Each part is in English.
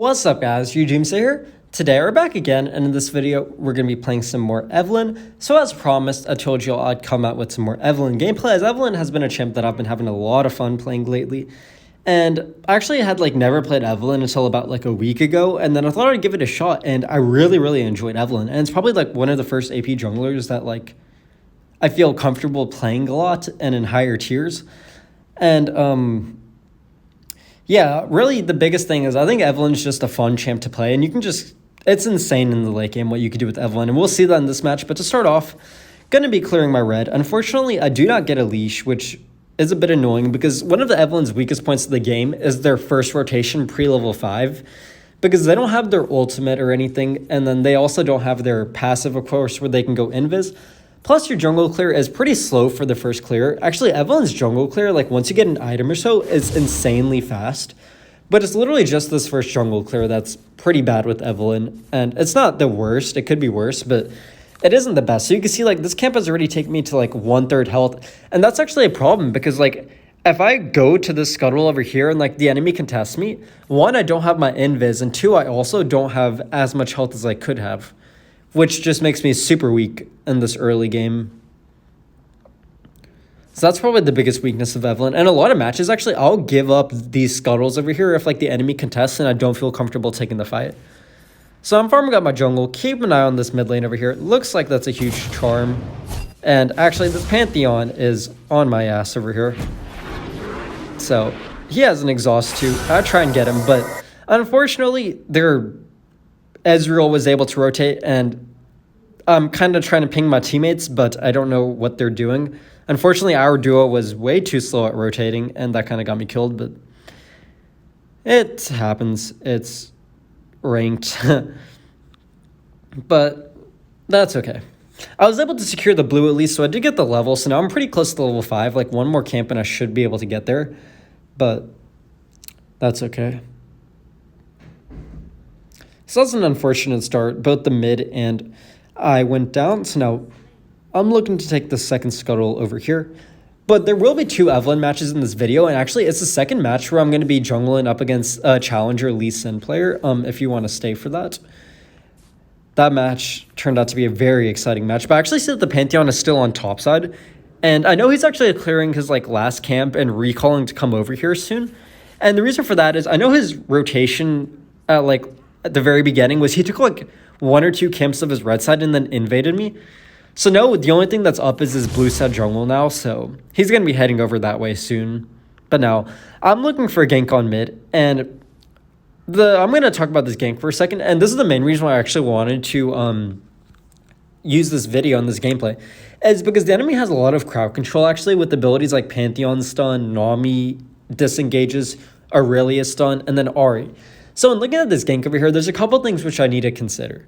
What's up guys, Doomsday here. Today we're back again, and in this video we're going to be playing some more Evelynn. So as promised, I told you all I'd come out with some more Evelynn gameplay, as Evelynn has been a champ that I've been having a lot of fun playing lately. And I actually had never played Evelynn until about a week ago, and then I thought I'd give it a shot, and I really enjoyed Evelynn. And it's probably one of the first AP junglers that I feel comfortable playing a lot and in higher tiers. And yeah, really the biggest thing is I think Evelynn's just a fun champ to play, and you can just, it's insane in the late game what you can do with Evelynn, and we'll see that in this match. But to start off, going to be clearing my red. Unfortunately, I do not get a leash, which is a bit annoying because one of the Evelynn's weakest points of the game is their first rotation pre-level 5, because they don't have their ultimate or anything, and then they also don't have their passive, of course, where they can go invis. Plus, your jungle clear is pretty slow for the first clear. Actually, Evelynn's jungle clear, once you get an item or so, is insanely fast. But it's literally just this first jungle clear that's pretty bad with Evelynn. And it's not the worst. It could be worse, but it isn't the best. So you can see, this camp has already taken me to, 1/3 health. And that's actually a problem because, if I go to this scuttle over here and, the enemy contests me, one, I don't have my invis, and two, I also don't have as much health as I could have, which just makes me super weak in this early game. So that's probably the biggest weakness of Evelynn. And a lot of matches, actually, I'll give up these scuttles over here if, the enemy contests and I don't feel comfortable taking the fight. So I'm farming up my jungle. Keep an eye on this mid lane over here. It looks like that's a huge charm. And actually, this Pantheon is on my ass over here. So he has an exhaust too. I try and get him, but unfortunately, Ezreal was able to rotate, and I'm kind of trying to ping my teammates, but I don't know what they're doing. Unfortunately, our duo was way too slow at rotating, and that kind of got me killed, but it happens. It's ranked. But that's okay. I was able to secure the blue at least, so I did get the level, so now I'm pretty close to level 5. One more camp, and I should be able to get there, but that's okay. So that's an unfortunate start. Both the mid and I went down. So now I'm looking to take the second scuttle over here. But there will be 2 Evelynn matches in this video. And actually, it's the second match where I'm going to be jungling up against a challenger Lee Sin player, if you want to stay for that. That match turned out to be a very exciting match. But I actually see that the Pantheon is still on top side. And I know he's actually clearing his last camp and recalling to come over here soon. And the reason for that is I know his rotation at the very beginning was he took 1 or 2 camps of his red side and then invaded me. So no, the only thing that's up is his blue side jungle now, so he's going to be heading over that way soon. But now, I'm looking for a gank on mid, and I'm going to talk about this gank for a second, and this is the main reason why I actually wanted to use this video and this gameplay, is because the enemy has a lot of crowd control actually with abilities like Pantheon stun, Nami disengages, Aurelia stun, and then Ahri. So in looking at this gank over here, there's a couple things which I need to consider.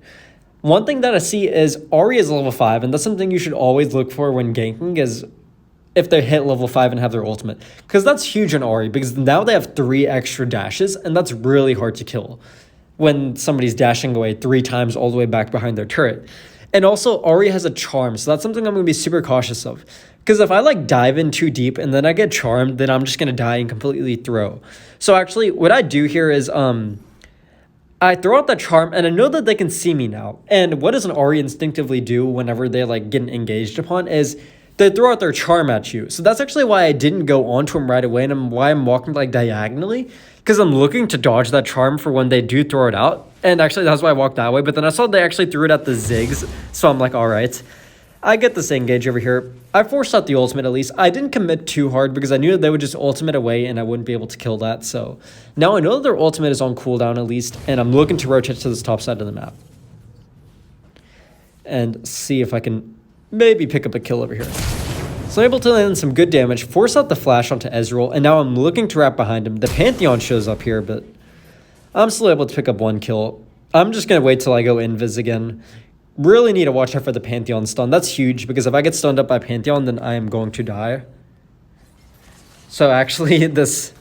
One thing that I see is Ahri is level 5, and that's something you should always look for when ganking, is if they hit level 5 and have their ultimate. Because that's huge on Ahri, because now they have 3 extra dashes, and that's really hard to kill when somebody's dashing away 3 times all the way back behind their turret. And also, Ahri has a charm, so that's something I'm going to be super cautious of. Because if I dive in too deep and then I get charmed, then I'm just going to die and completely throw. So actually, what I do here is I throw out that charm, and I know that they can see me now. And what does an Ahri instinctively do whenever they get engaged upon is they throw out their charm at you. So that's actually why I didn't go onto him right away, and why I'm walking diagonally, because I'm looking to dodge that charm for when they do throw it out. And actually, that's why I walked that way. But then I saw they actually threw it at the Ziggs, so I'm all right. I get this engage over here. I forced out the ultimate at least. I didn't commit too hard because I knew that they would just ultimate away and I wouldn't be able to kill that. So now I know that their ultimate is on cooldown at least, and I'm looking to rotate to this top side of the map and see if I can maybe pick up a kill over here. So I'm able to land some good damage, force out the flash onto Ezreal, and now I'm looking to wrap behind him. The Pantheon shows up here, but I'm still able to pick up 1 kill. I'm just going to wait till I go invis again. Really need to watch out for the Pantheon stun. That's huge, because if I get stunned up by Pantheon, then I am going to die. So actually, this...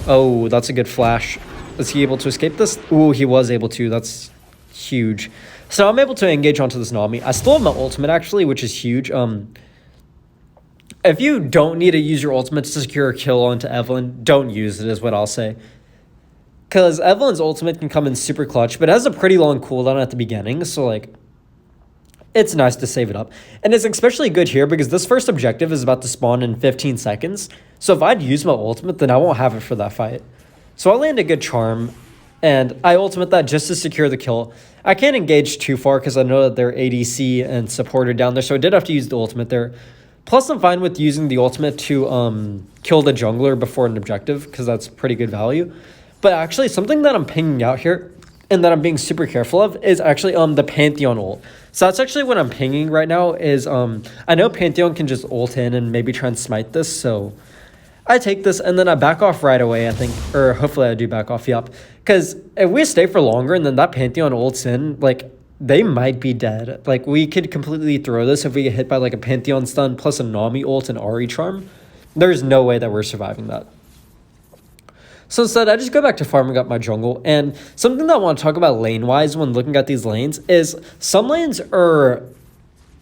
Oh, that's a good flash. Is he able to escape this? Ooh, he was able to. That's huge. So I'm able to engage onto this Nami. I still have my ultimate, actually, which is huge. If you don't need to use your ultimate to secure a kill onto Evelynn, don't use it, is what I'll say. Because Evelynn's ultimate can come in super clutch, but it has a pretty long cooldown at the beginning, so, like, it's nice to save it up. And it's especially good here because this first objective is about to spawn in 15 seconds. So if I'd use my ultimate, then I won't have it for that fight. So I'll land a good charm, and I ultimate that just to secure the kill. I can't engage too far because I know that they're ADC and supporter down there, so I did have to use the ultimate there. Plus, I'm fine with using the ultimate to kill the jungler before an objective because that's pretty good value. But actually, something that I'm pinging out here and that I'm being super careful of is actually the Pantheon ult. So that's actually what I'm pinging right now is, I know Pantheon can just ult in and maybe try and smite this, so I take this and then I back off right away, I think, or hopefully I do back off, yep. Because if we stay for longer and then that Pantheon ults in, like, they might be dead. Like, we could completely throw this if we get hit by, like, a Pantheon stun plus a Nami ult and Ahri charm. There's no way that we're surviving that. So instead, I just go back to farming up my jungle. And something that I want to talk about lane-wise when looking at these lanes is some lanes are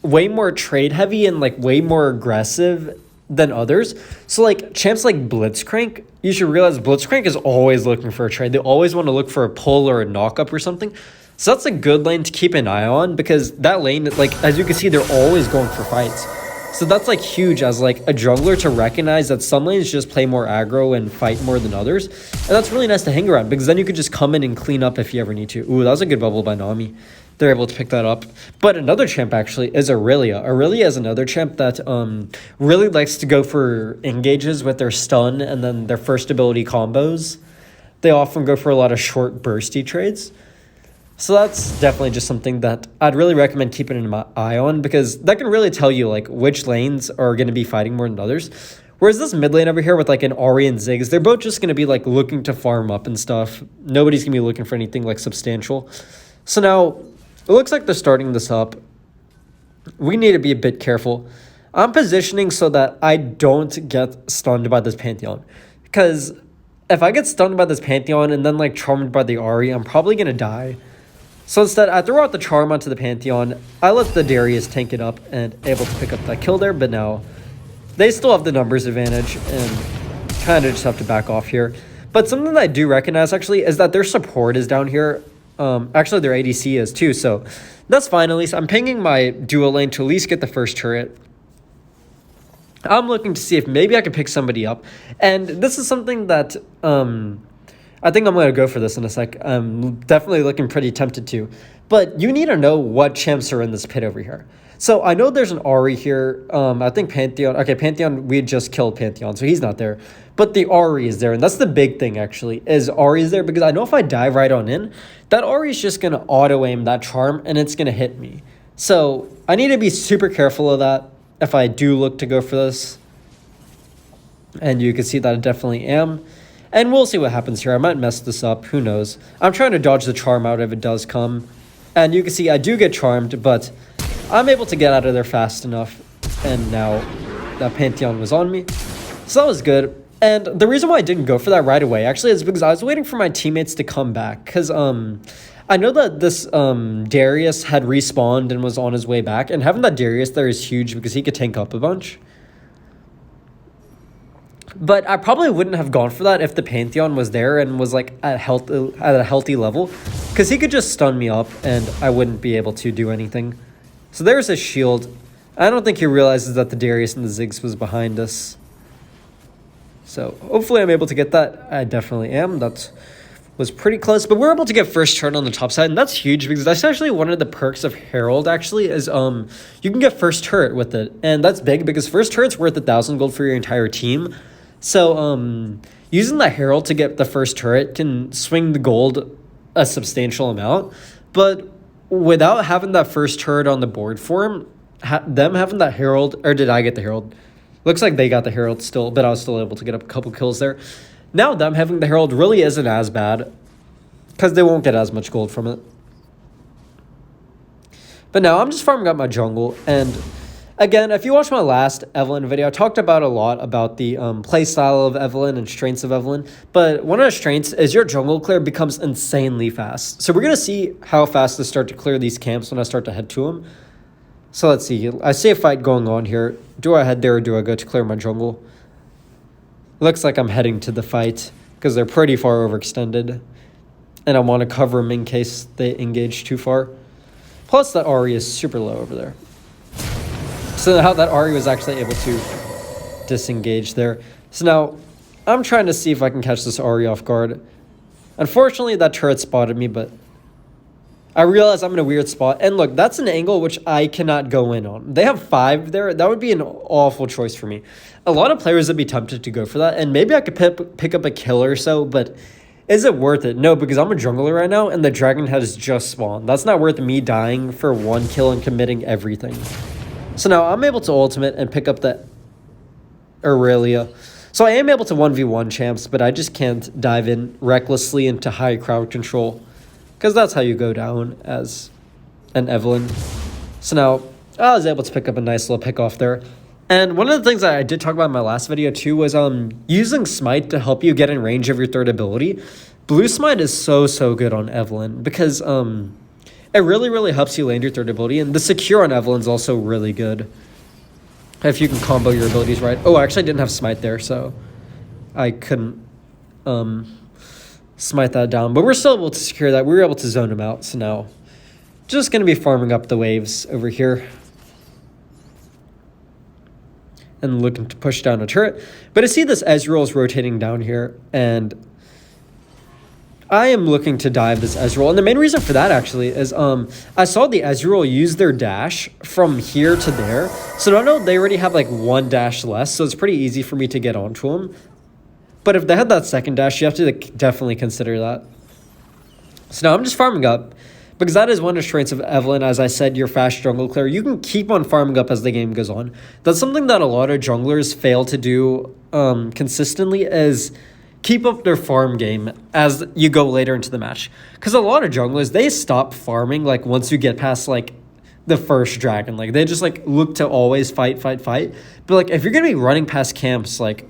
way more trade-heavy and, like, way more aggressive than others. So, like, champs like Blitzcrank, you should realize Blitzcrank is always looking for a trade. They always want to look for a pull or a knock-up or something. So that's a good lane to keep an eye on because that lane, like, as you can see, they're always going for fights. So that's, like, huge as, like, a jungler to recognize that some lanes just play more aggro and fight more than others. And that's really nice to hang around because then you could just come in and clean up if you ever need to. Ooh, that was a good bubble by Nami. They're able to pick that up. But another champ, actually, is Aurelia. Aurelia is another champ that really likes to go for engages with their stun and then their first ability combos. They often go for a lot of short, bursty trades. So that's definitely just something that I'd really recommend keeping an eye on because that can really tell you, like, which lanes are going to be fighting more than others. Whereas this mid lane over here with, like, an Ahri and Ziggs, they're both just going to be, like, looking to farm up and stuff. Nobody's going to be looking for anything, like, substantial. So now, it looks like they're starting this up. We need to be a bit careful. I'm positioning so that I don't get stunned by this Pantheon. Because if I get stunned by this Pantheon and then, like, charmed by the Ahri, I'm probably going to die. So instead, I throw out the charm onto the Pantheon. I let the Darius tank it up and able to pick up that kill there. But now, they still have the numbers advantage and kind of just have to back off here. But something that I do recognize, actually, is that their support is down here. Actually, their ADC is too, so that's fine. At least I'm pinging my duo lane to at least get the first turret. I'm looking to see if maybe I can pick somebody up. And this is something that I think I'm going to go for this in a sec. I'm definitely looking pretty tempted to. But you need to know what champs are in this pit over here. So I know there's an Ahri here. I think Pantheon. Okay, Pantheon, we just killed Pantheon, so he's not there. But the Ahri is there, and that's the big thing, actually, is Ahri is there. Because I know if I dive right on in, that Ahri is just going to auto-aim that charm, and it's going to hit me. So I need to be super careful of that if I do look to go for this. And you can see that I definitely am. And we'll see what happens here. I might mess this up. Who knows? I'm trying to dodge the charm out if it does come. And you can see I do get charmed, but I'm able to get out of there fast enough. And now that Pantheon was on me. So that was good. And the reason why I didn't go for that right away, actually, is because I was waiting for my teammates to come back. Because I know that this Darius had respawned and was on his way back. And having that Darius there is huge because he could tank up a bunch. But I probably wouldn't have gone for that if the Pantheon was there and was, like, at a healthy level. Because he could just stun me up and I wouldn't be able to do anything. So there's his shield. I don't think he realizes that the Darius and the Ziggs was behind us. So hopefully I'm able to get that. I definitely am. That was pretty close. But we're able to get first turret on the top side. And that's huge because that's actually one of the perks of Herald, actually, is you can get first turret with it. And that's big because first turret's worth 1,000 gold for your entire team. So, using the Herald to get the first turret can swing the gold a substantial amount, but without having that first turret on the board for him, them having that Herald, or did I get the Herald? Looks like they got the Herald still, but I was still able to get up a couple kills there. Now them having the Herald really isn't as bad, because they won't get as much gold from it. But now I'm just farming up my jungle, and again, if you watch my last Evelynn video, I talked about a lot about the playstyle of Evelynn and strengths of Evelynn. But one of the strengths is your jungle clear becomes insanely fast. So we're going to see how fast I start to clear these camps when I start to head to them. So let's see. I see a fight going on here. Do I head there or do I go to clear my jungle? Looks like I'm heading to the fight because they're pretty far overextended. and I want to cover them in case they engage too far. Plus, that Ahri is super low over there. So now that Ahri was actually able to disengage there. So now I'm trying to see if I can catch this Ahri off guard. Unfortunately, that turret spotted me, but I realize I'm in a weird spot. And look, that's an angle which I cannot go in on. They have 5 there. That would be an awful choice for me. A lot of players would be tempted to go for that. And maybe I could pick up a kill or so, but is it worth it? No, because I'm a jungler right now, and the dragon has just spawned. That's not worth me dying for 1 kill and committing everything. So now I'm able to ultimate and pick up the Aurelia. So I am able to 1v1 champs, but I just can't dive in recklessly into high crowd control, because that's how you go down as an Evelynn. So now I was able to pick up a nice little pick off there. And one of the things that I did talk about in my last video too was using Smite to help you get in range of your third ability. Blue Smite is so good on Evelynn because it really helps you land your third ability. And the secure on Evelynn is also really good if you can combo your abilities right. Oh, I actually didn't have Smite there, so I couldn't smite that down. But we're still able to secure that. We were able to zone him out. So now just going to be farming up the waves over here and looking to push down a turret. But I see this Ezreal is rotating down here, and I am looking to dive this Ezreal. And the main reason for that actually is I saw the Ezreal use their dash from here to there. So I know they already have like 1 dash less, so it's pretty easy for me to get onto them. But if they had that second dash, you have to definitely consider that. So now I'm just farming up, because that is one of the strengths of Evelynn. As I said, you're fast jungle clear. You can keep on farming up as the game goes on. That's something that a lot of junglers fail to do consistently, is keep up their farm game as you go later into the match. Because a lot of junglers, they stop farming like once you get past like the first dragon. Like they just like look to always fight. But like if you're going to be running past camps, like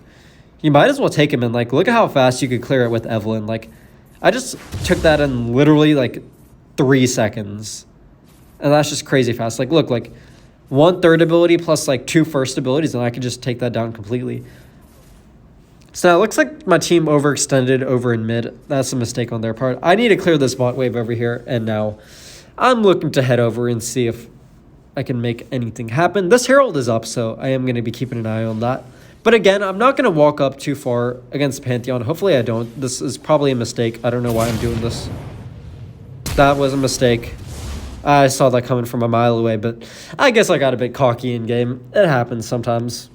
you might as well take him in. Like look at how fast you could clear it with Evelynn. Like I just took that in literally like 3 seconds, and that's just crazy fast. Like look, like 1 third ability plus like 2 first abilities, and I could just take that down completely. So now it looks like my team overextended over in mid. That's a mistake on their part. I need to clear this bot wave over here, and now I'm looking to head over and see if I can make anything happen. This Herald is up, so I am going to be keeping an eye on that. But again, I'm not going to walk up too far against Pantheon. Hopefully I don't. This is probably a mistake. I don't know why I'm doing this. That was a mistake. I saw that coming from a mile away, but I guess I got a bit cocky in game. It happens sometimes.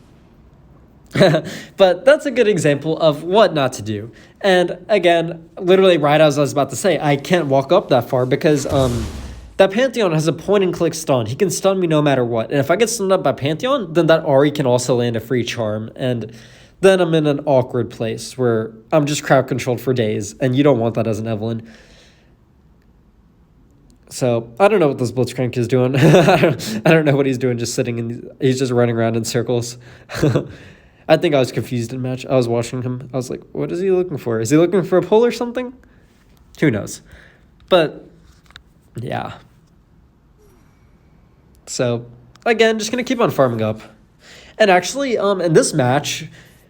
But that's a good example of what not to do. And again, literally right as I was about to say, I can't walk up that far because that Pantheon has a point-and-click stun. He can stun me no matter what. And if I get stunned up by Pantheon, then that Ahri can also land a free charm. And then I'm in an awkward place where I'm just crowd-controlled for days, and you don't want that as an Evelynn. So I don't know what this Blitzcrank is doing. I don't know what he's doing, just sitting in. He's just running around in circles. I think I was confused in match. I was watching him. I was like, what is he looking for? Is he looking for a pull or something? Who knows? But yeah. So again, just gonna keep on farming up. And actually, in this match,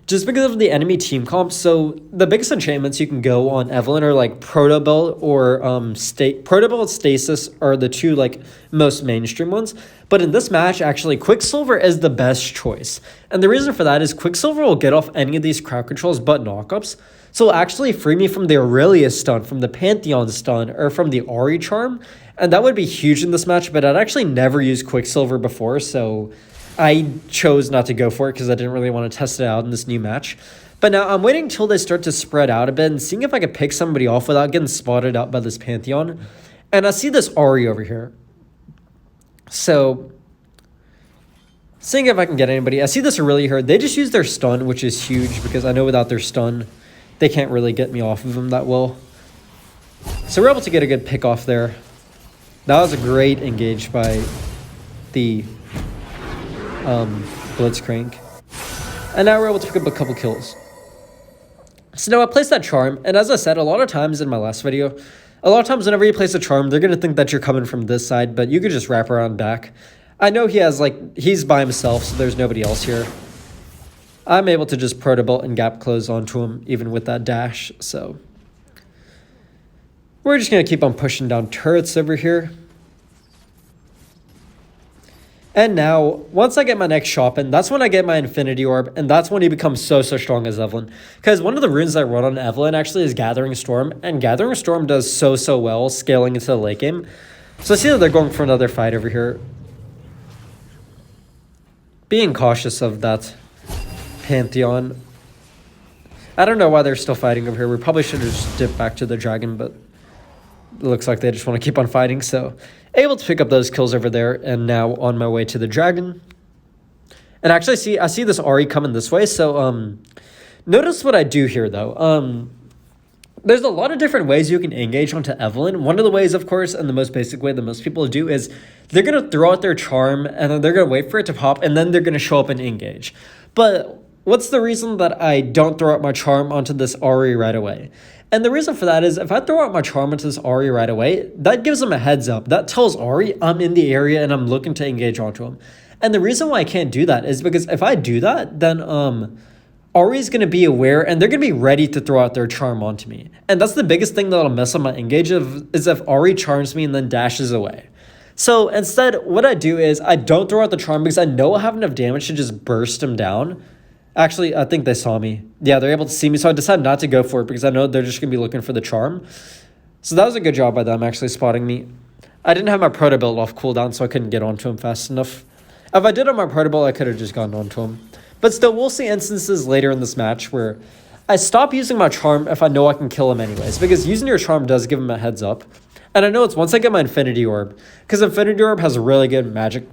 just because of the enemy team comp, so the biggest enchantments you can go on Evelynn are like Protobelt or Protobelt and Stasis are the 2 like most mainstream ones. But in this match, actually, Quicksilver is the best choice. And the reason for that is Quicksilver will get off any of these crowd controls but knockups. So it'll actually free me from the Aurelia stun, from the Pantheon stun, or from the Ahri charm. And that would be huge in this match, but I'd actually never used Quicksilver before, so I chose not to go for it because I didn't really want to test it out in this new match. But now I'm waiting until they start to spread out a bit and seeing if I could pick somebody off without getting spotted out by this Pantheon. And I see this Ahri over here. So, seeing if I can get anybody. I see this Aurelia here. They just use their stun, which is huge because I know without their stun, they can't really get me off of them that well. So we're able to get a good pick off there. That was a great engage by the Blitzcrank. And now we're able to pick up a couple kills. So now I placed that charm, and as I said a lot of times in my last video, a lot of times whenever you place a charm, they're going to think that you're coming from this side, but you could just wrap around back. I know he has, like, he's by himself, so there's nobody else here. I'm able to just Protobelt and Gap Close onto him, even with that dash, so. We're just going to keep on pushing down turrets over here. And now, once I get my next shop in, that's when I get my Infinity Orb, and that's when he becomes so strong as Evelynn. Because one of the runes I run on Evelynn actually is Gathering Storm, and Gathering Storm does so well scaling into the late game. So I see that they're going for another fight over here. Being cautious of that Pantheon. I don't know why they're still fighting over here. We probably should have just dipped back to the dragon, but it looks like they just want to keep on fighting, so able to pick up those kills over there, and now on my way to the dragon. And actually, I see this Ahri coming this way, so notice what I do here, though. There's a lot of different ways you can engage onto Evelynn. One of the ways, of course, and the most basic way that most people do is they're going to throw out their charm, and then they're going to wait for it to pop, and then they're going to show up and engage. But what's the reason that I don't throw out my charm onto this Ahri right away? And the reason for that is if I throw out my charm into this Ahri right away, that gives him a heads up. That tells Ahri I'm in the area and I'm looking to engage onto him. And the reason why I can't do that is because if I do that, then Ahri's going to be aware and they're going to be ready to throw out their charm onto me. And that's the biggest thing that'll mess up my engage is if Ahri charms me and then dashes away. So instead, what I do is I don't throw out the charm because I know I have enough damage to just burst him down. Actually, I think they saw me. Yeah, they're able to see me, so I decided not to go for it because I know they're just going to be looking for the charm. So that was a good job by them actually spotting me. I didn't have my proto build off cooldown, so I couldn't get onto him fast enough. If I did have my proto build, I could have just gotten onto him. But still, we'll see instances later in this match where I stop using my charm if I know I can kill him anyways, because using your charm does give him a heads up. And I know it's once I get my Infinity Orb, because Infinity Orb has a really good magic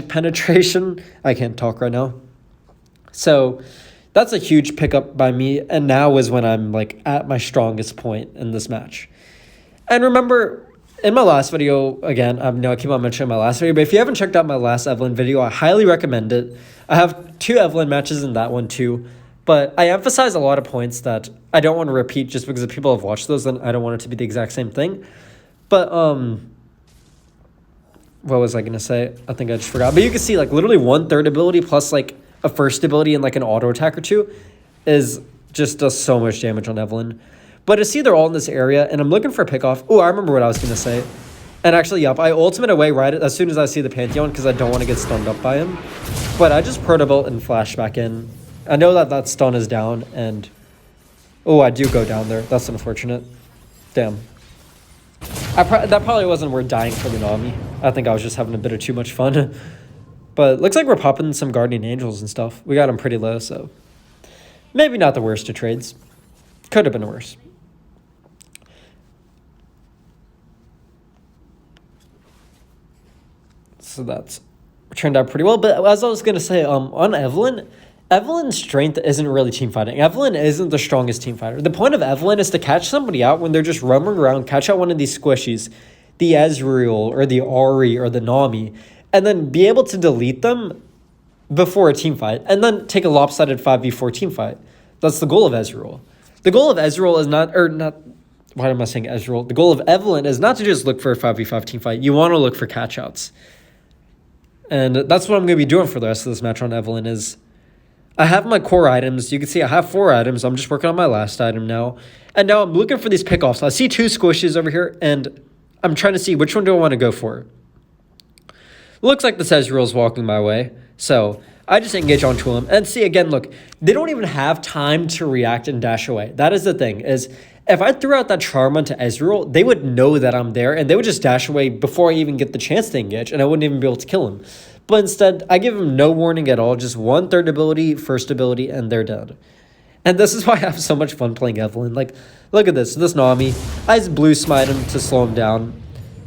penetration. I can't talk right now. So that's a huge pickup by me, and now is when I'm like at my strongest point in this match. And remember, in my last video, again, I know I keep on mentioning my last video, but if you haven't checked out my last Evelynn video, I highly recommend it. I have 2 Evelynn matches in that one too, but I emphasize a lot of points that I don't want to repeat just because if people have watched those, then I don't want it to be the exact same thing. But what was I going to say? I think I just forgot. But you can see like literally 1/3 ability plus like a first ability and like an auto attack or 2 is just does so much damage on Evelynn. But to see they're all in this area and I'm looking for a pickoff. Oh, I remember what I was going to say. And actually, yep, I ultimate away right as soon as I see the Pantheon because I don't want to get stunned up by him. But I just proto built and flash back in. I know that stun is down and... Oh, I do go down there. That's unfortunate. Damn. That probably wasn't worth dying for the Nami. I think I was just having a bit of too much fun. But looks like we're popping some Guardian Angels and stuff. We got them pretty low, so... Maybe not the worst of trades. Could have been worse. So that's turned out pretty well. But as I was going to say, on Evelynn... Evelynn's strength isn't really team fighting. Evelynn isn't the strongest team fighter. The point of Evelynn is to catch somebody out when they're just roaming around, catch out one of these squishies, the Ezreal or the Ahri or the Nami, and then be able to delete them before a team fight, and then take a lopsided 5v4 team fight. That's the goal of Ezreal. The goal of Ezreal is not, why am I saying Ezreal? The goal of Evelynn is not to just look for a 5v5 team fight. You want to look for catch-outs. And that's what I'm going to be doing for the rest of this match on Evelynn is... I have my core items. You can see I have 4 items. I'm just working on my last item now. And now I'm looking for these pickoffs. I see 2 squishes over here, and I'm trying to see which one do I want to go for. Looks like the Ezreal is walking my way. So I just engage onto him. And see, again, look, they don't even have time to react and dash away. That is the thing, is if I threw out that charm onto Ezreal, they would know that I'm there, and they would just dash away before I even get the chance to engage, and I wouldn't even be able to kill him. But instead, I give them no warning at all, just 1/3 ability, first ability, and they're dead. And this is why I have so much fun playing Evelynn. Like, look at this Nami. I just blue smite him to slow him down.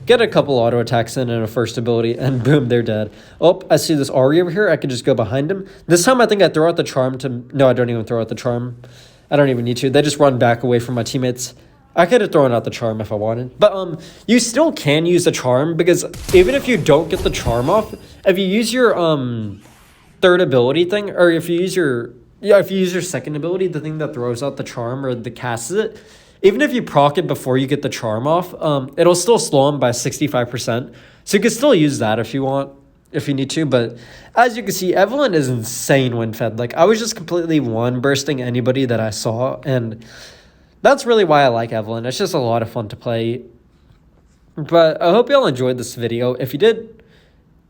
Get a couple auto attacks in and a first ability, and boom, they're dead. Oh, I see this Ahri over here. I can just go behind him. This time, I think I throw out the charm to... No, I don't even throw out the charm. I don't even need to. They just run back away from my teammates. I could have thrown out the charm if I wanted. But you still can use the charm because even if you don't get the charm off, if you use your 3rd ability thing, or if you use your second ability, the thing that throws out the charm or the casts it, even if you proc it before you get the charm off, it'll still slow him by 65%. So you can still use that if you want, if you need to. But as you can see, Evelynn is insane when fed. Like I was just completely bursting anybody that I saw, and that's really why I like Evelynn. It's just a lot of fun to play. But I hope y'all enjoyed this video. If you did,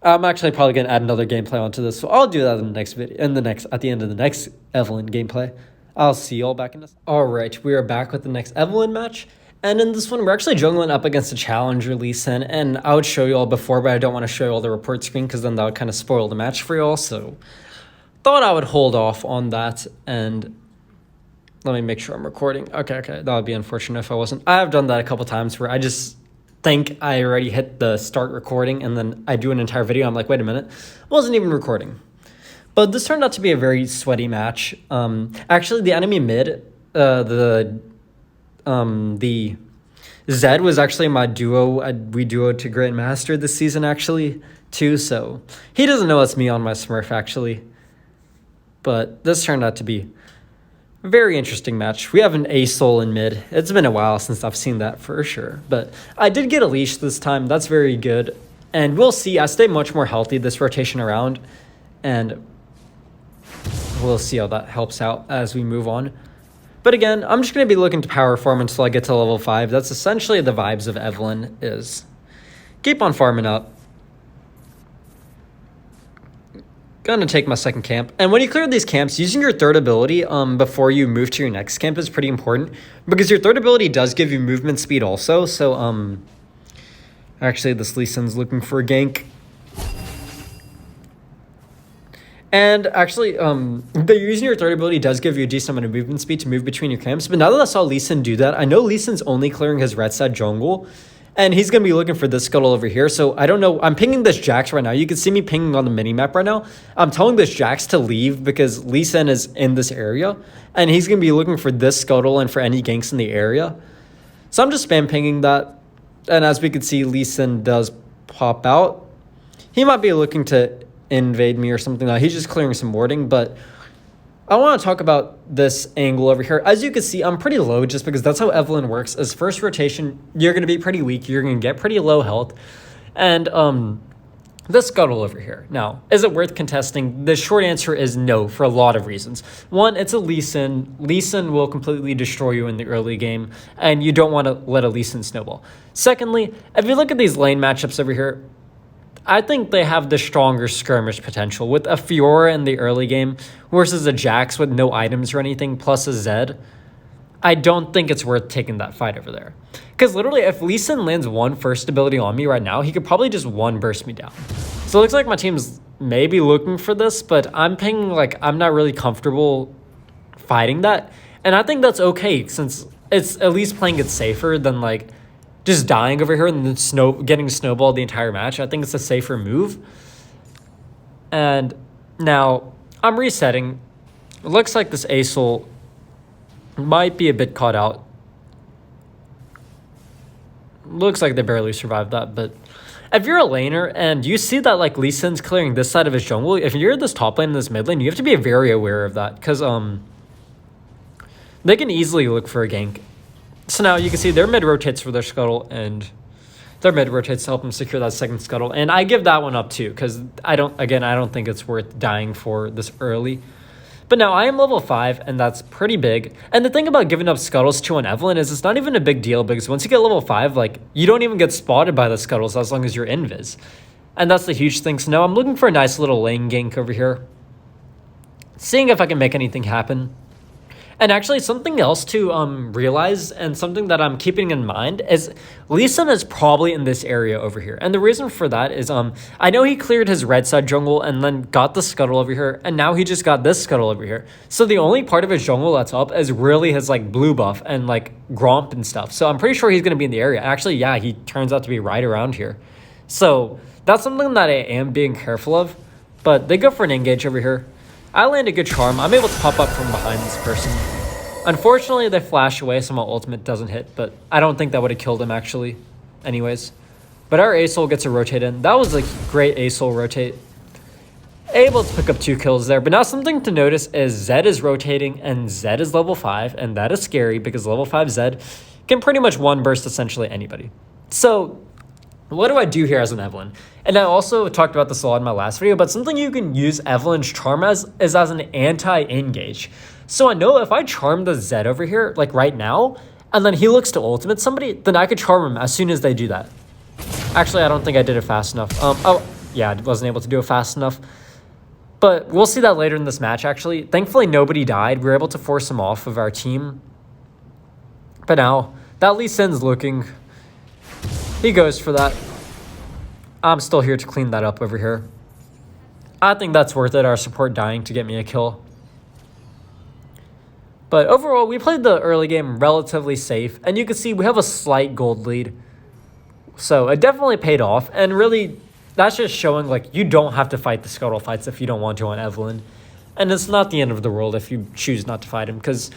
I'm actually probably going to add another gameplay onto this, so I'll do that in the next video, at the end of the next Evelynn gameplay. I'll see y'all back in this. Alright, we are back with the next Evelynn match, and in this one, we're actually jungling up against a challenger Lee Sin, and I would show y'all before, but I don't want to show y'all the report screen, because then that would kind of spoil the match for y'all, so thought I would hold off on that, and let me make sure I'm recording. Okay, that would be unfortunate if I wasn't. I have done that a couple times where I just think I already hit the start recording and then I do an entire video. I'm like, wait a minute, wasn't even recording. But this turned out to be a very sweaty match. Actually, the enemy mid, the Zed was actually my duo. We duoed to Grandmaster this season actually too. So he doesn't know it's me on my Smurf actually. But this turned out to be a very interesting match. We have an A-Soul in mid. It's been a while since I've seen that for sure. But I did get a leash this time. That's very good. And we'll see. I stay much more healthy this rotation around. And we'll see how that helps out as we move on. But again, I'm just going to be looking to power farm until I get to level 5. That's essentially the vibes of Evelynn, is keep on farming up. Gonna take my second camp. And when you clear these camps, using your third ability before you move to your next camp is pretty important, because your third ability does give you movement speed also. So actually this Lee Sin's looking for a gank. And actually using your third ability does give you a decent amount of movement speed to move between your camps. But now that I saw Lee Sin do that, I know Lee Sin's only clearing his red side jungle. And he's going to be looking for this scuttle over here. So I don't know. I'm pinging this Jax right now. You can see me pinging on the mini-map right now. I'm telling this Jax to leave because Lee Sin is in this area. And he's going to be looking for this scuttle and for any ganks in the area. So I'm just spam pinging that. And as we can see, Lee Sin does pop out. He might be looking to invade me or something. He's just clearing some warding. But I want to talk about this angle over here. As you can see, I'm pretty low just because that's how Evelynn works. As first rotation, you're going to be pretty weak. You're going to get pretty low health. And this scuttle over here. Now, is it worth contesting? The short answer is no for a lot of reasons. One, it's a Lee Sin. Lee Sin will completely destroy you in the early game, and you don't want to let a Lee Sin snowball. Secondly, if you look at these lane matchups over here, I think they have the stronger skirmish potential with a Fiora in the early game versus a Jax with no items or anything plus a Zed. I don't think it's worth taking that fight over there. Because literally, if Lee Sin lands one first ability on me right now, he could probably just one burst me down. So it looks like my team's maybe looking for this, but I'm pinging like I'm not really comfortable fighting that. And I think that's okay since it's at least playing it safer than like just dying over here and then getting snowballed the entire match. I think it's a safer move. And now I'm resetting. It looks like this A-Soul might be a bit caught out. Looks like they barely survived that, but if you're a laner and you see that like Lee Sin's clearing this side of his jungle, if you're this top lane and this mid lane, you have to be very aware of that because they can easily look for a gank. So now you can see their mid rotates for their scuttle, and their mid rotates to help them secure that second scuttle. And I give that one up too, because I don't think it's worth dying for this early. But now I am level 5, and that's pretty big. And the thing about giving up scuttles to an Evelynn is it's not even a big deal, because once you get level 5, like you don't even get spotted by the scuttles as long as you're invis. And that's the huge thing. So now I'm looking for a nice little lane gank over here, seeing if I can make anything happen. And actually, something else to realize, and something that I'm keeping in mind, is Lee Sin is probably in this area over here. And the reason for that is I know he cleared his red side jungle and then got the scuttle over here, and now he just got this scuttle over here. So the only part of his jungle that's up is really his like blue buff and like Gromp and stuff. So I'm pretty sure he's going to be in the area. Actually, yeah, he turns out to be right around here. So that's something that I am being careful of. But they go for an engage over here. I land a good charm. I'm able to pop up from behind this person. Unfortunately, they flash away, so my ultimate doesn't hit, but I don't think that would have killed him, actually, anyways. But our A-Soul gets a rotate in. That was a great A-Soul rotate. Able to pick up 2 kills there. But now something to notice is Zed is rotating, and Zed is level 5, and that is scary because level 5 Zed can pretty much one burst essentially anybody. So what do I do here as an Evelynn? And I also talked about this a lot in my last video, but something you can use Evelynn's charm as is as an anti-engage. So I know if I charm the Zed over here, like right now, and then he looks to ultimate somebody, then I could charm him as soon as they do that. Actually, I don't think I did it fast enough. Oh, yeah, I wasn't able to do it fast enough. But we'll see that later in this match, actually. Thankfully, nobody died. We were able to force him off of our team. But now, that Lee Sin's looking. He goes for that. I'm still here to clean that up over here. I think that's worth it, our support dying to get me a kill. But overall, we played the early game relatively safe. And you can see we have a slight gold lead. So it definitely paid off. And really, that's just showing, like, you don't have to fight the Scuttle fights if you don't want to on Evelynn. And it's not the end of the world if you choose not to fight him. Because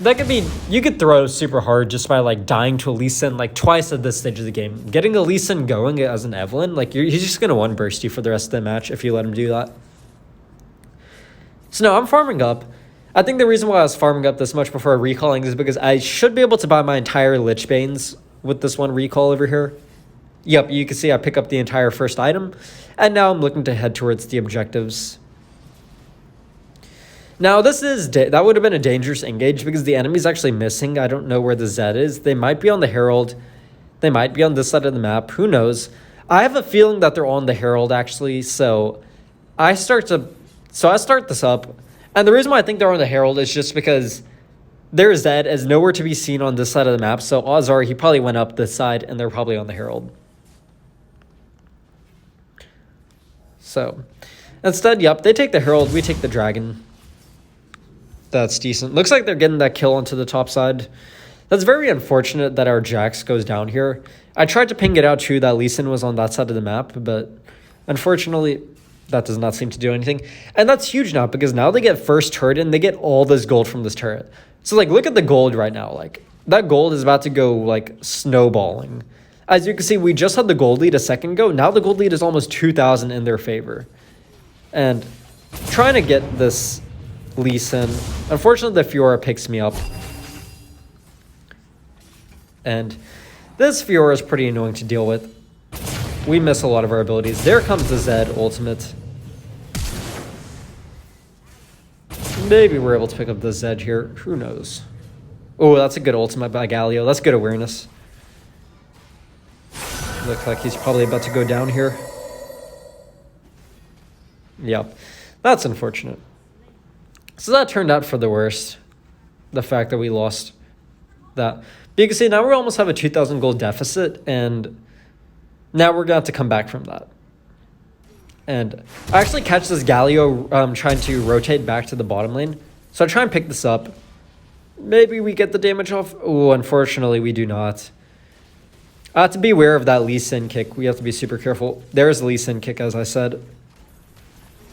that could be, you could throw super hard just by, like, dying to a Lee Sin, like, twice at this stage of the game. Getting a Lee Sin going as an Evelynn, like, he's just going to one-burst you for the rest of the match if you let him do that. So no, I'm farming up. I think the reason why I was farming up this much before recalling is because I should be able to buy my entire Lich Banes with this one recall over here. Yep, you can see I pick up the entire first item, and now I'm looking to head towards the objectives. Now, that would have been a dangerous engage because the enemy's actually missing. I don't know where the Zed is. They might be on the Herald. They might be on this side of the map. Who knows? I have a feeling that they're on the Herald, actually, so I start this up. And the reason why I think they're on the Herald is just because their Zed is nowhere to be seen on this side of the map. So odds are he probably went up this side, and they're probably on the Herald. So instead, yep, they take the Herald. We take the Dragon. That's decent. Looks like they're getting that kill onto the top side. That's very unfortunate that our Jax goes down here. I tried to ping it out too that Lee Sin was on that side of the map, but unfortunately, that does not seem to do anything. And that's huge now because now they get first turret and they get all this gold from this turret. So, like, look at the gold right now. Like, that gold is about to go, like, snowballing. As you can see, we just had the gold lead a second ago. Now the gold lead is almost 2,000 in their favor. And trying to get this Lee Sin. Unfortunately, the Fiora picks me up. And this Fiora is pretty annoying to deal with. We miss a lot of our abilities. There comes the Zed ultimate. Maybe we're able to pick up the Zed here. Who knows? Oh, that's a good ultimate by Galio. That's good awareness. Looks like he's probably about to go down here. Yep. That's unfortunate. So that turned out for the worst. The fact that we lost that. But you can see now we almost have a 2,000 gold deficit, and now we're going to have to come back from that. And I actually catch this Galio trying to rotate back to the bottom lane. So I try and pick this up. Maybe we get the damage off. Oh, unfortunately, we do not. I have to be aware of that Lee Sin kick. We have to be super careful. There's the Lee Sin kick, as I said.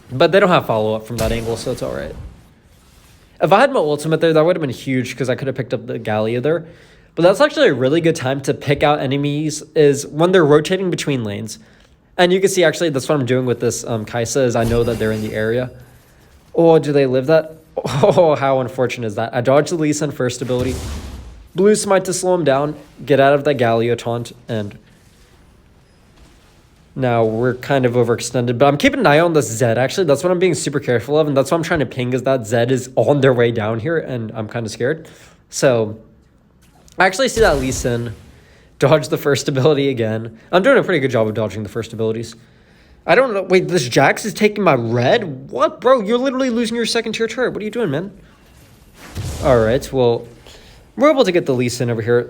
But they don't have follow-up from that angle, so it's all right. If I had my ultimate there, that would have been huge because I could have picked up the Galio there. But that's actually a really good time to pick out enemies is when they're rotating between lanes. And you can see, actually, that's what I'm doing with this Kaisa is I know that they're in the area. Oh, do they live that? Oh, how unfortunate is that? I dodged the Lee Sin first ability. Blue Smite to slow him down. Get out of that Galio taunt. And now we're kind of overextended. But I'm keeping an eye on this Zed, actually. That's what I'm being super careful of. And that's what I'm trying to ping is that Zed is on their way down here. And I'm kind of scared. So I actually see that Lee Sin dodge the first ability again. I'm doing a pretty good job of dodging the first abilities. I don't know. Wait, this Jax is taking my red? What, bro? You're literally losing your second tier turret. What are you doing, man? All right, well, we're able to get the Lee Sin over here.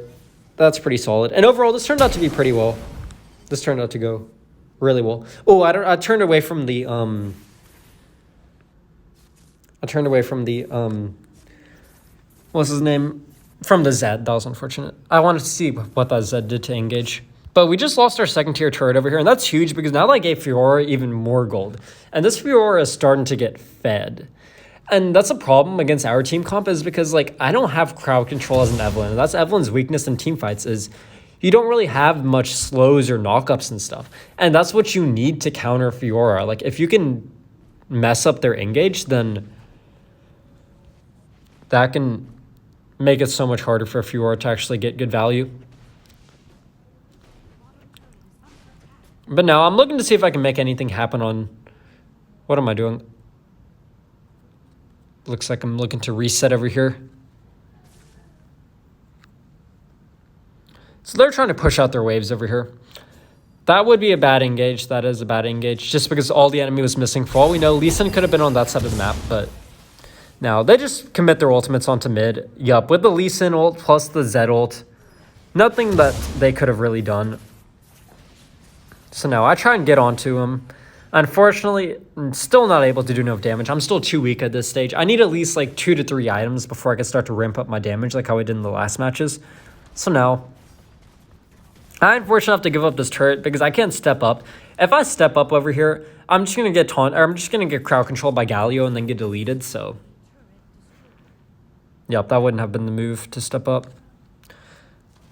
That's pretty solid. And overall, this turned out to be pretty well. This turned out to go really well. Oh, I turned away from the what's his name? From the Zed. That was unfortunate. I wanted to see what that Zed did to engage. But we just lost our second tier turret over here, and that's huge because now that gave Fiora even more gold. And this Fiora is starting to get fed. And that's a problem against our team comp is because, like, I don't have crowd control as an Evelynn. And that's Evelynn's weakness in team fights is you don't really have much slows or knockups and stuff. And that's what you need to counter Fiora. Like, if you can mess up their engage, then that can make it so much harder for Fiora to actually get good value. But now I'm looking to see if I can make anything happen on... What am I doing? Looks like I'm looking to reset over here. So they're trying to push out their waves over here. That would be a bad engage. That is a bad engage, just because all the enemy was missing. For all we know, Lee Sin could have been on that side of the map, but now they just commit their ultimates onto mid. Yup, with the Lee Sin ult plus the Zed ult, nothing that they could have really done. So now I try and get onto him. Unfortunately, I'm still not able to do enough damage. I'm still too weak at this stage. I need at least like 2 to 3 items before I can start to ramp up my damage like how I did in the last matches. So now I unfortunately have to give up this turret because I can't step up. If I step up over here, I'm just gonna get I'm just gonna get crowd controlled by Galio and then get deleted. So, yep, that wouldn't have been the move to step up.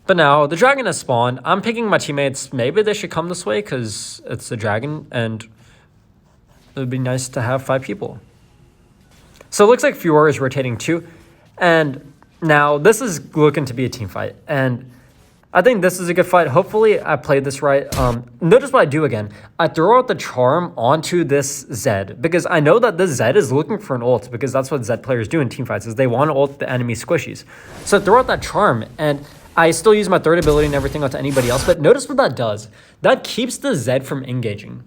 But now the dragon has spawned. I'm picking my teammates. Maybe they should come this way because it's the dragon, and it would be nice to have 5 people. So it looks like Fiora is rotating too, and now this is looking to be a team fight, and I think this is a good fight. Hopefully I played this right. Notice what I do again. I throw out the charm onto this Zed because I know that this Zed is looking for an ult, because that's what Zed players do in team fights, is they want to ult the enemy squishies. So I throw out that charm, and I still use my third ability and everything onto anybody else, but notice what that does. That keeps the Zed from engaging.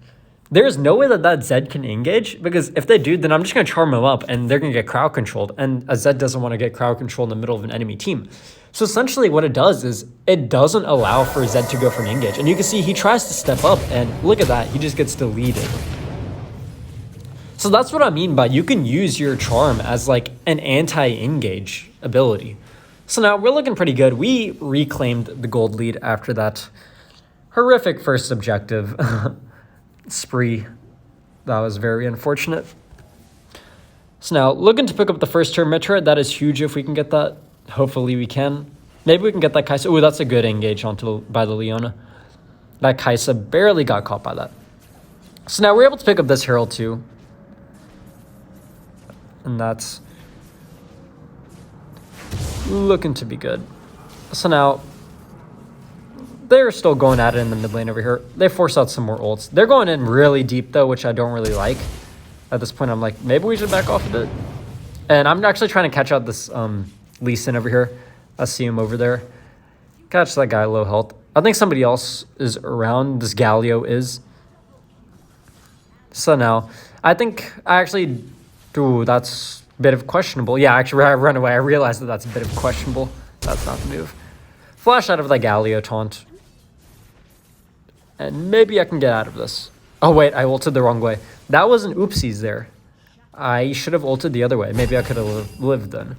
There's no way that that Zed can engage, because if they do, then I'm just going to charm them up and they're going to get crowd controlled, and a Zed doesn't want to get crowd control in the middle of an enemy team. So essentially what it does is it doesn't allow for Zed to go for an engage. And you can see he tries to step up, and look at that, he just gets deleted. So that's what I mean by you can use your charm as like an anti-engage ability. So now we're looking pretty good. We reclaimed the gold lead after that horrific first objective spree. That was very unfortunate. So now looking to pick up the first turn mid turret. That is huge if we can get that. Hopefully we can. Maybe we can get that Kaisa. Oh, that's a good engage by the Leona. That Kaisa barely got caught by that. So now we're able to pick up this Herald too. And that's looking to be good. So now they're still going at it in the mid lane over here. They force out some more ults. They're going in really deep though, which I don't really like. At this point, I'm like, maybe we should back off a bit. And I'm actually trying to catch out this Lee Sin over here. I see him over there. Catch that guy low health. I think somebody else is around. This Galio is. So now, I think I actually... Ooh, that's a bit of questionable. Yeah, actually, I run away. I realized that that's a bit of questionable. That's not the move. Flash out of that Galio taunt. And maybe I can get out of this. Oh, wait, I ulted the wrong way. That was an oopsies there. I should have ulted the other way. Maybe I could have lived then.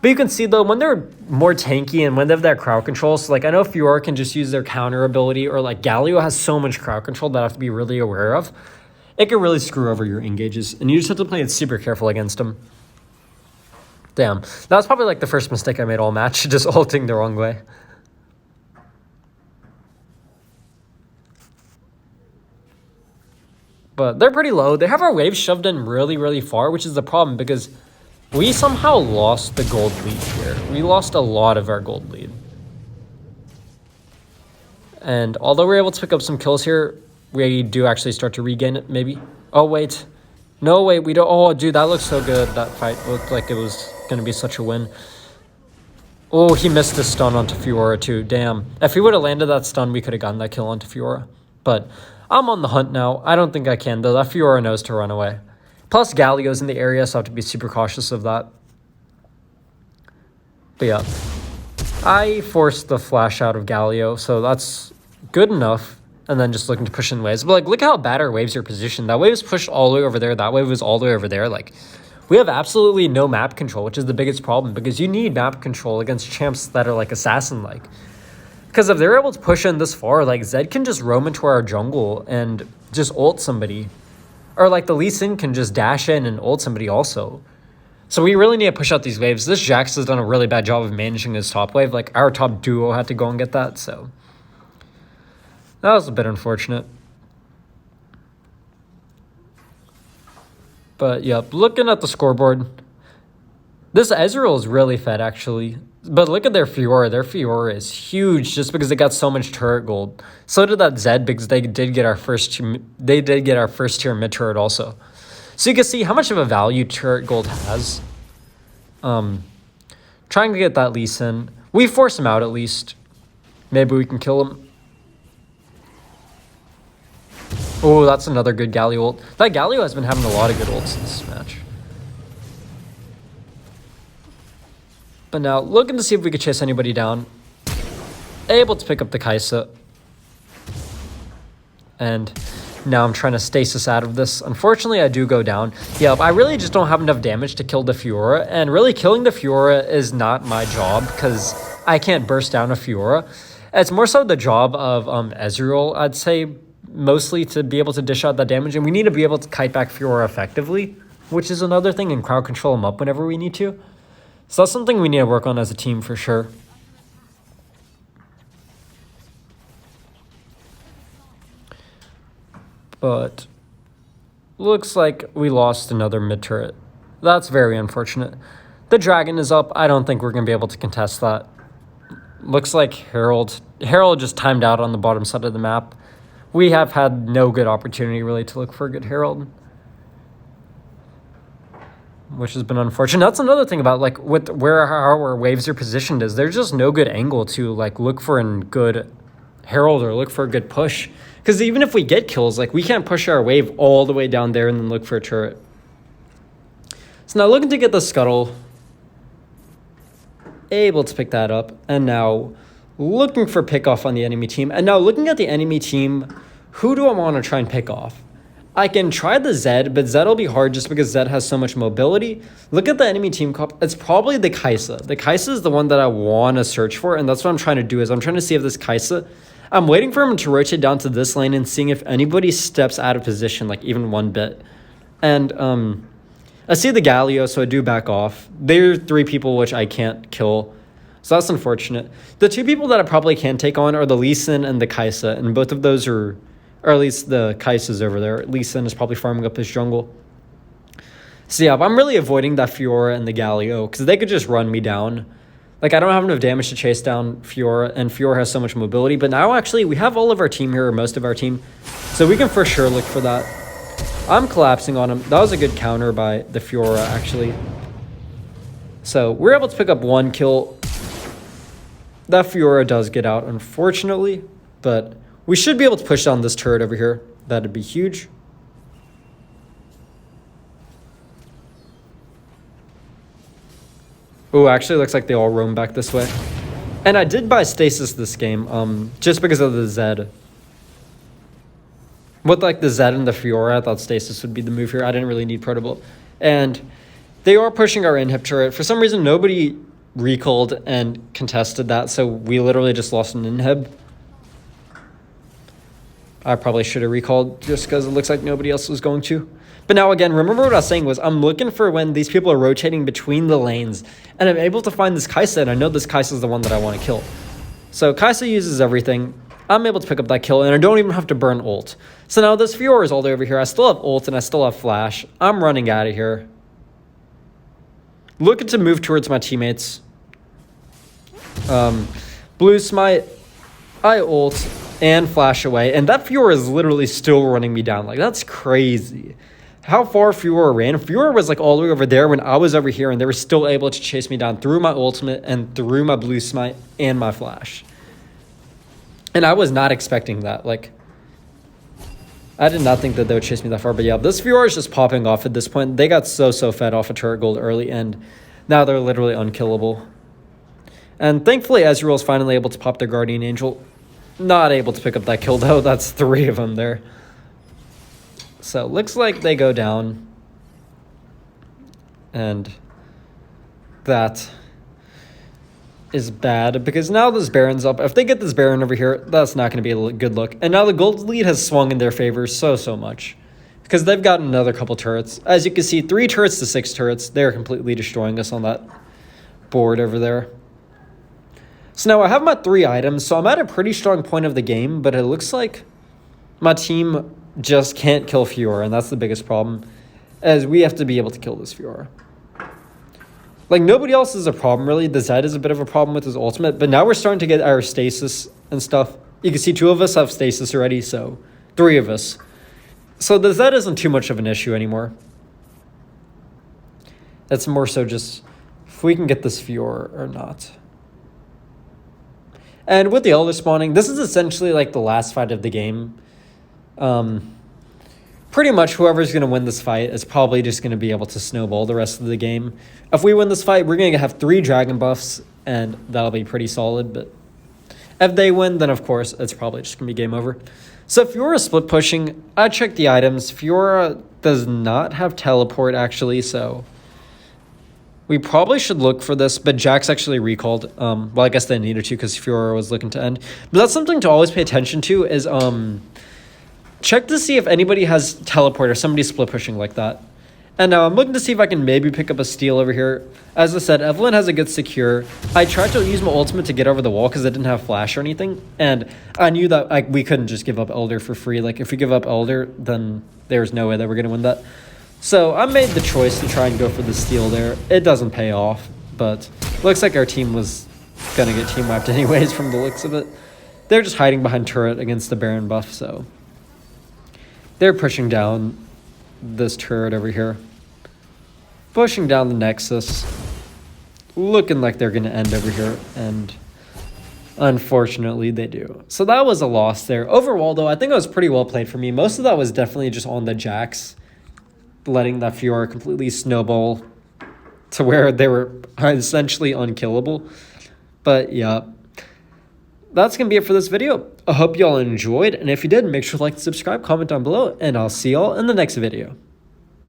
But you can see, though, when they're more tanky and when they have that crowd control, so, like, I know Fiora can just use their counter ability, or, like, Galio has so much crowd control that I have to be really aware of. It can really screw over your engages, and you just have to play it super careful against them. Damn. That was probably, like, the first mistake I made all match, just ulting the wrong way. But they're pretty low. They have our waves shoved in really, really far, which is the problem, because we somehow lost the gold lead here. We lost a lot of our gold lead. And although we're able to pick up some kills here, we do actually start to regain it, maybe. Oh, wait. No, wait, we don't. Oh, dude, that looks so good. That fight looked like it was going to be such a win. Oh, he missed the stun onto Fiora, too. Damn. If he would have landed that stun, we could have gotten that kill onto Fiora. But I'm on the hunt now. I don't think I can, though. That Fiora knows to run away. Plus, Galio's in the area, so I have to be super cautious of that. But yeah, I forced the flash out of Galio, so that's good enough. And then just looking to push in waves. But, like, look how bad our waves are positioned. That wave is pushed all the way over there. That wave was all the way over there. Like, we have absolutely no map control, which is the biggest problem, because you need map control against champs that are, like, assassin-like. Because if they're able to push in this far, like, Zed can just roam into our jungle and just ult somebody. Or, like, the Lee Sin can just dash in and ult somebody also. So we really need to push out these waves. This Jax has done a really bad job of managing his top wave. Like, our top duo had to go and get that, so that was a bit unfortunate. But, yep, looking at the scoreboard, this Ezreal is really fed, actually. But look at their Fiora. Their Fiora is huge just because they got so much turret gold. So did that Zed, because they did get our first tier mid turret also. So you can see how much of a value turret gold has. Trying to get that Lee Sin. We force him out at least. Maybe we can kill him. Oh, that's another good Galio ult. That Galio has been having a lot of good ults in this match. But now, looking to see if we could chase anybody down. Able to pick up the Kaisa. And now I'm trying to stasis out of this. Unfortunately, I do go down. Yeah, I really just don't have enough damage to kill the Fiora. And really, killing the Fiora is not my job because I can't burst down a Fiora. It's more so the job of Ezreal, I'd say, mostly to be able to dish out that damage. And we need to be able to kite back Fiora effectively, which is another thing, and crowd control him up whenever we need to. So that's something we need to work on as a team for sure. But looks like we lost another mid turret. That's very unfortunate. The dragon is up. I don't think we're going to be able to contest that. Looks like Herald just timed out on the bottom side of the map. We have had no good opportunity really to look for a good Herald, which has been unfortunate. That's another thing about like with where our waves are positioned is there's just no good angle to like look for a good Herald or look for a good push. Because even if we get kills, like we can't push our wave all the way down there and then look for a turret. So now looking to get the scuttle. Able to pick that up. And now looking for pick off on the enemy team. And now looking at the enemy team, who do I want to try and pick off? I can try the Zed, but Zed will be hard just because Zed has so much mobility. Look at the enemy team comp. It's probably the Kaisa. The Kaisa is the one that I want to search for, and that's what I'm trying to do is I'm trying to see if this Kaisa... I'm waiting for him to rotate down to this lane and seeing if anybody steps out of position, like even one bit. And I see the Galio, so I do back off. There are 3 people which I can't kill, so that's unfortunate. The 2 people that I probably can take on are the Lee Sin and the Kaisa, and both of those are... Or at least the Kaisa's over there. Lee Sin is probably farming up his jungle. So yeah, I'm really avoiding that Fiora and the Galio because they could just run me down. Like, I don't have enough damage to chase down Fiora, and Fiora has so much mobility. But now, actually, we have all of our team here, or most of our team. So we can for sure look for that. I'm collapsing on him. That was a good counter by the Fiora, actually. So we're able to pick up 1 kill. That Fiora does get out, unfortunately. But... we should be able to push down this turret over here. That'd be huge. Oh, actually looks like they all roam back this way. And I did buy stasis this game, just because of the Zed. With like the Zed and the Fiora, I thought stasis would be the move here. I didn't really need Protoball. And they are pushing our inhib turret. For some reason, nobody recalled and contested that, so we literally just lost an inhib. I probably should have recalled just because it looks like nobody else was going to. But now again, remember what I was saying was I'm looking for when these people are rotating between the lanes. And I'm able to find this Kaisa, and I know this Kaisa is the one that I want to kill. So Kaisa uses everything. I'm able to pick up that kill, and I don't even have to burn ult. So now this Fiora is all the way over here. I still have ult, and I still have flash. I'm running out of here. Looking to move towards my teammates. Blue Smite. I ult. And flash away, and that Fiora is literally still running me down. Like, that's crazy. How far Fiora ran. Fiora was like all the way over there when I was over here, and they were still able to chase me down through my ultimate and through my blue smite and my flash. And I was not expecting that. Like, I did not think that they would chase me that far. But yeah, this Fiora is just popping off at this point. They got so fed off of turret gold early, and now they're literally unkillable. And thankfully, Ezreal is finally able to pop their Guardian Angel. Not able to pick up that kill, though. That's 3 of them there. So, looks like they go down. And that is bad, because now this Baron's up. If they get this Baron over here, that's not going to be a good look. And now the gold lead has swung in their favor so much. Because they've gotten another couple turrets. As you can see, 3 turrets to 6 turrets. They're completely destroying us on that board over there. So now I have my 3 items, so I'm at a pretty strong point of the game, but it looks like my team just can't kill Fiora, and that's the biggest problem, as we have to be able to kill this Fiora. Like, nobody else is a problem, really. The Zed is a bit of a problem with his ultimate, but now we're starting to get our stasis and stuff. You can see 2 of us have stasis already, so 3 of us. So the Zed isn't too much of an issue anymore. It's more so just if we can get this Fiora or not. And with the Elder spawning, this is essentially like the last fight of the game. Pretty much whoever's going to win this fight is probably just going to be able to snowball the rest of the game. If we win this fight, we're going to have 3 dragon buffs, and that'll be pretty solid. But if they win, then of course, it's probably just going to be game over. So Fiora split pushing, I checked the items. Fiora does not have teleport, actually, so we probably should look for this, but Jack's actually recalled. Well, I guess they needed to because Fiora was looking to end. But that's something to always pay attention to is check to see if anybody has teleport or somebody's split pushing like that. And now I'm looking to see if I can maybe pick up a steal over here. As I said, Evelynn has a good secure. I tried to use my ultimate to get over the wall because I didn't have flash or anything. And I knew that we couldn't just give up Elder for free. Like, if we give up Elder, then there's no way that we're going to win that. So I made the choice to try and go for the steal there. It doesn't pay off, but looks like our team was going to get team wiped anyways from the looks of it. They're just hiding behind turret against the Baron buff, so they're pushing down this turret over here. Pushing down the Nexus. Looking like they're going to end over here, and unfortunately they do. So that was a loss there. Overall, though, I think it was pretty well played for me. Most of that was definitely just on the Jacks, letting that Fiora completely snowball to where they were essentially unkillable. But yeah, that's going to be it for this video. I hope y'all enjoyed, and if you did, make sure to like and subscribe, comment down below, and I'll see y'all in the next video.